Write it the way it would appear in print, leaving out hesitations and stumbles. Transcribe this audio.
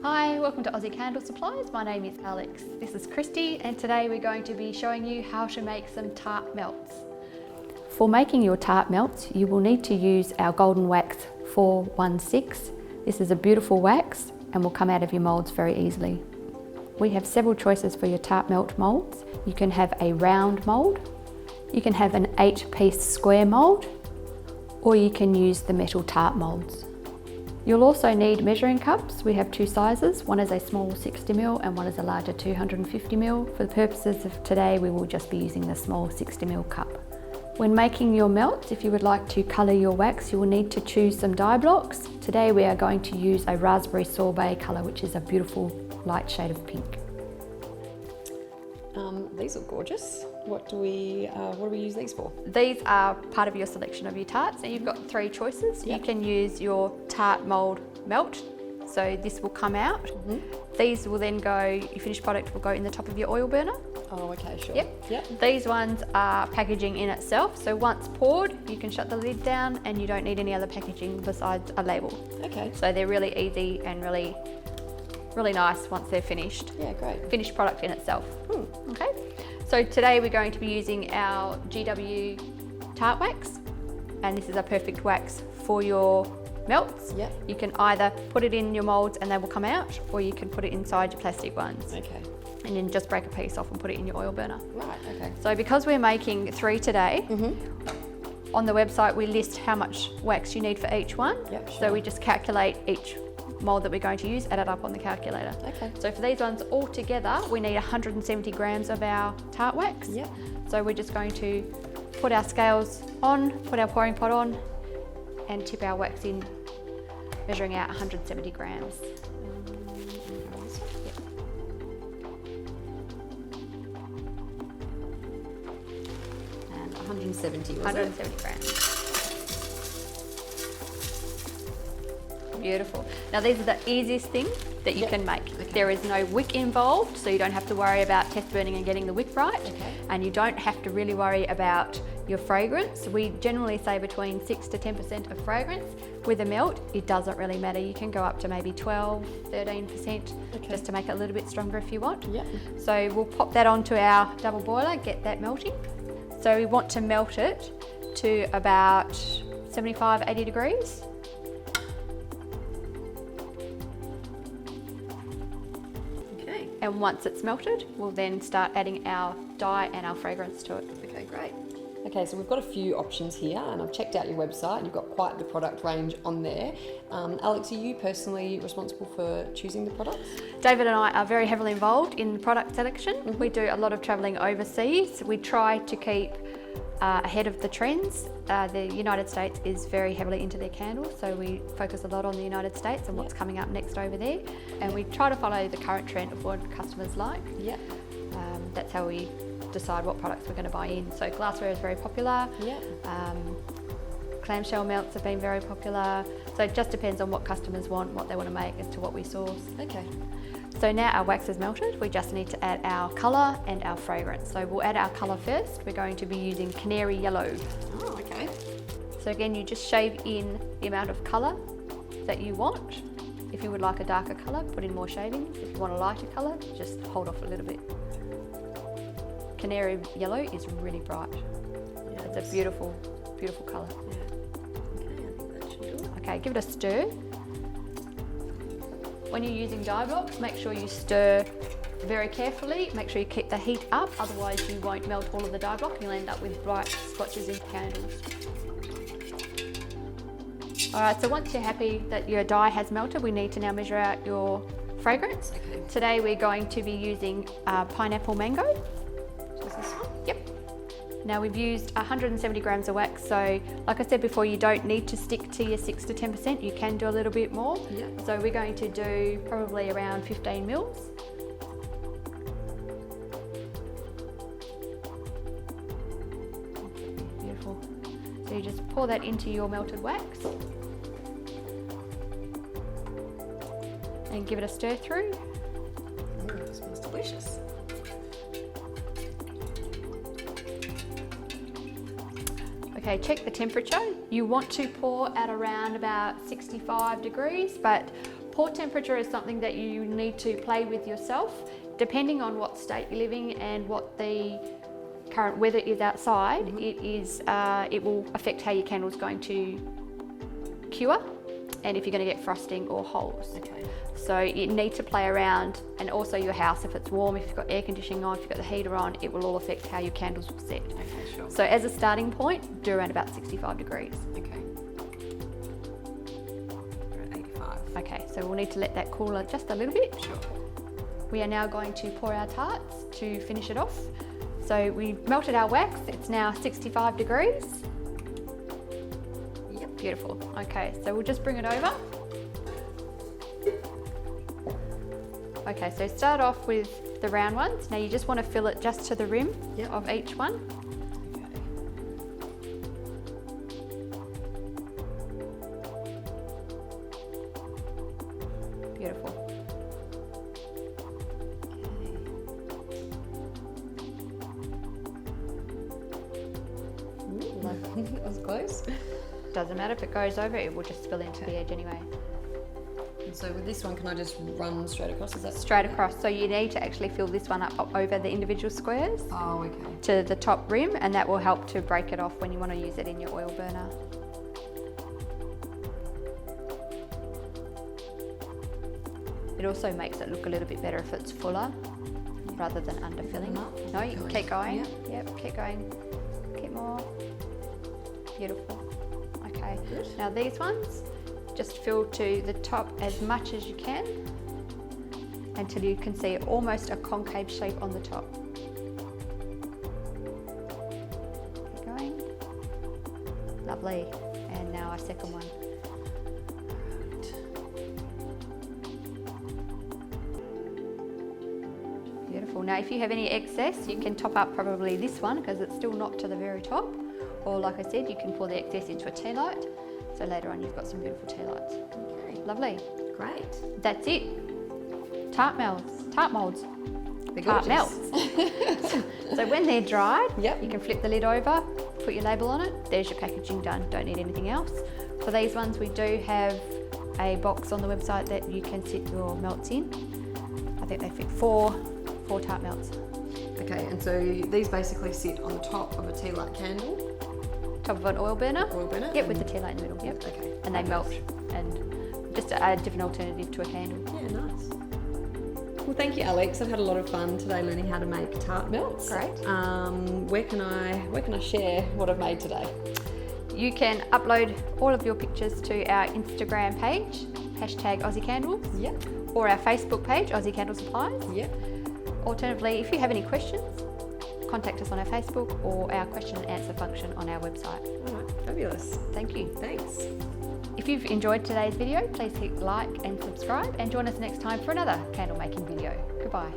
Hi, welcome to Aussie Candle Supplies. My name is Alex. This is Kristy, and today we're going to be showing you how to make some tart melts. For making your tart melts, you will need to use our golden wax 416. This is a beautiful wax and will come out of your molds very easily. We have several choices for your tart melt molds. You can have a round mold, you can have an 8-piece square mold, or you can use the metal tart molds. You'll also need measuring cups. We have two sizes. One is a small 60ml and one is a larger 250ml. For the purposes of today, we will just be using the small 60ml cup. When making your melts, if you would like to colour your wax, you will need to choose some dye blocks. Today we are going to use a raspberry sorbet colour, which is a beautiful light shade of pink. These look gorgeous. What do we use these for? These are part of your selection of your tarts. Now you've got three choices. Yep. You can use your tart mould melt, so this will come out. These will then go, your finished product will go in the top of your oil burner. Oh, okay, sure. Yep. These ones are packaging in itself, so once poured, you can shut the lid down and you don't need any other packaging besides a label. Okay. So they're really easy and really nice once they're finished. Yeah, great. Finished product in itself. Okay. So today we're going to be using our GW tart wax, and this is a perfect wax for your melts. Yep. You can either put it in your molds and they will come out, or you can put it inside your plastic ones. Okay. And then just break a piece off and put it in your oil burner. Right, okay. So because we're making 3 today, on the website we list how much wax you need for each one. Yep, sure. So we just calculate each mold that we're going to use, add it up on the calculator. Okay. So for these ones all together, we need 170 grams of our tart wax. Yep. So we're just going to put our scales on, put our pouring pot on, and tip our wax in, measuring out 170 grams. And 170, was 170 grams. Beautiful. Now these are the easiest things that you can make. Okay. There is no wick involved, so you don't have to worry about test burning and getting the wick right. Okay. And you don't have to really worry about your fragrance. We generally say between 6 to 10% of fragrance. With a melt, it doesn't really matter. You can go up to maybe 12, 13%, just to make it a little bit stronger if you want. Yep. So we'll pop that onto our double boiler, get that melting. So we want to melt it to about 75, 80 degrees. And once it's melted, we'll then start adding our dye and our fragrance to it. Okay, great. Okay, so we've got a few options here, and I've checked out your website and you've got quite the product range on there. Alex, are you personally responsible for choosing the products? David and I are very heavily involved in product selection. We do a lot of travelling overseas. We try to keep ahead of the trends. The United States is very heavily into their candles, so we focus a lot on the United States and what's coming up next over there. And we try to follow the current trend of what customers like. Yeah. That's how we decide what products we're going to buy in. So glassware is very popular. Yeah. Clamshell melts have been very popular. So it just depends on what customers want, what they want to make as to what we source. Okay. So now our wax is melted, we just need to add our colour and our fragrance. So we'll add our colour first. We're going to be using canary yellow. Oh, okay. So again, you just shave in the amount of colour that you want. If you would like a darker colour, put in more shavings. If you want a lighter colour, just hold off a little bit. Canary yellow is really bright. Yeah, it's a beautiful, beautiful colour. Yeah. Okay, I think that should do it. Okay, give it a stir. When you're using dye blocks, make sure you stir very carefully. Make sure you keep the heat up, otherwise you won't melt all of the dye block and you'll end up with bright splotches in candles. Alright, so once you're happy that your dye has melted, we need to now measure out your fragrance. Okay. Today we're going to be using pineapple mango. Is this one? Yep. Now we've used 170 grams of wax, so like I said before, you don't need to stick to your 6 to 10%, you can do a little bit more. Yeah. So we're going to do probably around 15 mils. Beautiful. So you just pour that into your melted wax and give it a stir through. It smells delicious. Okay, check the temperature. You want to pour at around about 65 degrees, but Pour temperature is something that you need to play with yourself. Depending on what state you're living and what the current weather is outside, it will affect how your candle's going to cure and if you're going to get frosting or holes. Okay. So you need to play around, and also your house, if it's warm, if you've got air conditioning on, if you've got the heater on, it will all affect how your candles will set. Okay, sure. So as a starting point, do around about 65 degrees. Okay. We're at 85. Okay, so we'll need to let that cool just a little bit. Sure. We are now going to pour our tarts to finish it off. So we melted our wax, it's now 65 degrees. Yep. Beautiful. Okay, so we'll just bring it over. Okay, so start off with the round ones. Now you just want to fill it just to the rim of each one. Okay. Beautiful. That was close. Doesn't matter if it goes over, it will just spill into the edge anyway. And so with this one, can I just run straight across? Is that Straight across. So you need to actually fill this one up over the individual squares Oh, okay. to the top rim, and that will help to break it off when you want to use it in your oil burner. It also makes it look a little bit better if it's fuller rather than underfilling. No, you can keep going. Yep, keep going. Keep more. Beautiful. Okay. Good. Now these ones, just fill to the top as much as you can until you can see almost a concave shape on the top. Keep going. Lovely. And now our second one. Beautiful. Now if you have any excess, you can top up probably this one because it's still not to the very top. Or like I said, you can pour the excess into a tea light. So later on you've got some beautiful tea lights. Okay. Lovely. Great. That's it. Tart molds. Tart molds. They're Tart gorgeous. melts. So when they're dried, Yep. you can flip the lid over, put your label on it. There's your packaging done. Don't need anything else. For these ones, we do have a box on the website that you can sit your melts in. I think they fit four tart melts. Okay, and so these basically sit on the top of a tea light candle. Top of an oil burner. Oil burner? Yep, with the tea light in the middle. Yep. Okay. And they melt, and just a different alternative to a candle. Yeah, nice. Well, thank you, Alex. I've had a lot of fun today learning how to make tart melts. Great. Where can I share what I've made today? You can upload all of your pictures to our Instagram page, #Aussie Candles, Yep. or our Facebook page, Aussie Candle Supplies. Yep. Alternatively, if you have any questions, contact us on our Facebook or our question and answer function on our website. All right. Fabulous. Thank you. Thanks. If you've enjoyed today's video, please hit like and subscribe, and join us next time for another candle making video. Goodbye.